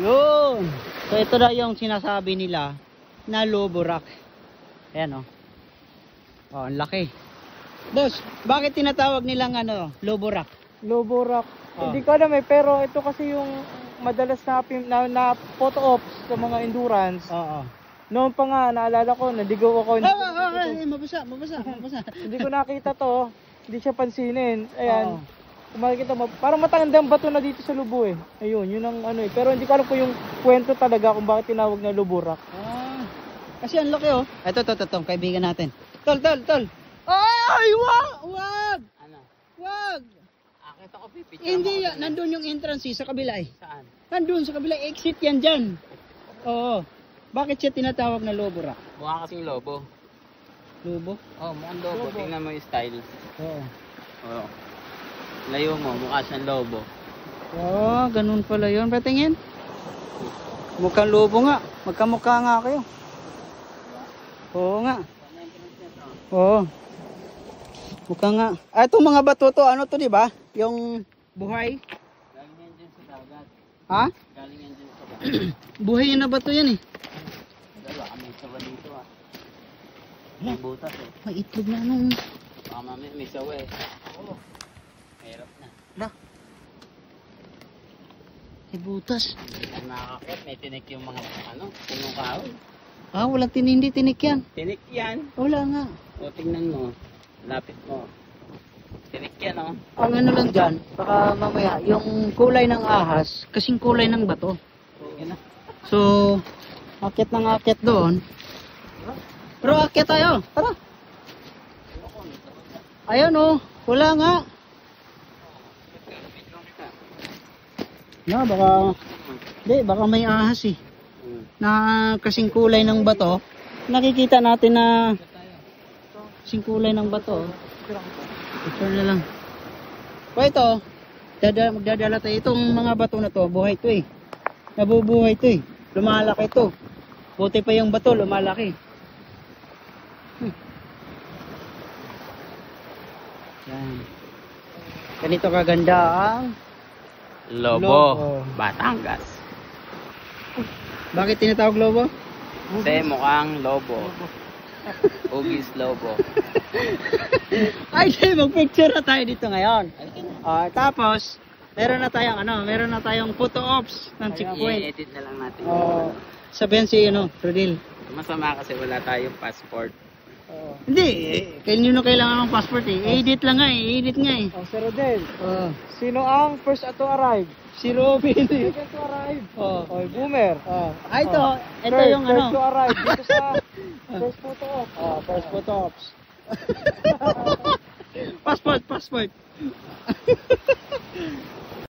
Yun. So ito na yung sinasabi nila na Lobo Rock. Ayan, oh. Oh, ang laki. Boss, bakit tinatawag nilang Lobo Rock? Lobo Rock. Oh. Hindi ko alam pero ito kasi yung madalas na photo ops sa mga endurance. Oo. Noon pa nga, naalala ko, naligaw ako. Mabasa. Hindi ko nakita to. Hindi siya pansinin. Ayan. Oo. Kung makikita mo, parang matandang bato na dito sa Lubo eh. Ayun, yun ang Pero hindi ko alam po yung kwento talaga kung bakit tinawag na Lobo Rock. Ah, kasi ang laki oh. Ito, kaibigan natin. Tol. Ay, wag! Ano? Wag! Akit ako pipicture. Hindi, nandun yung entrance sa kabila eh. Saan? Nandun sa kabila, exit yan dyan. Oo. Bakit siya tinatawag na Lobo Rock? Mukha kasing lobo. Lobo? Oh, mukhang lobo. Tingnan mo yung style. Oo. Oh. Layo mo, mukha siyang lobo. Oh, ganun pala yun. Patingin. Mukhang lobo nga. Magkamukha nga kayo. Oo nga. Oo. Mukha nga. Ah, itong mga bato to, ano to, di ba? Yung buhay. Galing yan dyan sa dagat. Ha? Galing yan dyan sa dagat. Buhay yun na bato yan eh. Dalawa kami sawa dito ah. May butas eh. May itlog na nung. Baka mamaya may sawa eh. Oo. Mahirap na. Lah. May butas. Ay makakakit, may tinik yung mga punong kahoy. Ah, walang hindi tinik yan. Tinik yan. Wala nga. O tingnan mo. Lapit mo. Tinik yan oh. Ang ano lang dyan, baka mamaya, yung kulay ng ahas, kasing kulay ng bato. Sige na. So, akit ng akit doon. Pero akit tayo. Tara. Ayun oh. Wala nga. Na, baka may ahas eh. Na kasing kulay ng bato. Nakikita natin na kasing kulay ng bato. Picture na lang. O ito, magdadala tayo. Itong mga bato na to, buhay to eh. Nabubuhay to eh. Lumalaki to. Buti pa yung bato, lumalaki. Yan. Ganito kaganda ang Lobo. Batangas. Bakit tinatawag lobo? Kasi mukhang lobo. Ugis lobo. Ay, mag-picture na tayo dito ngayon. Tapos, meron na tayong photo ops ng checkpoint. I-edit na lang natin. Sabihan si Rodil. Masama kasi wala tayong passport. Hindi, kanino kailangan ng passport eh. Edit lang nga eh, edit nga eh. Sir Rodel, sino ang first to arrive? Si Robin. Second to arrive. Boomer. Ito yung first to arrive dito sa first photo ops. First photo ops. Passport.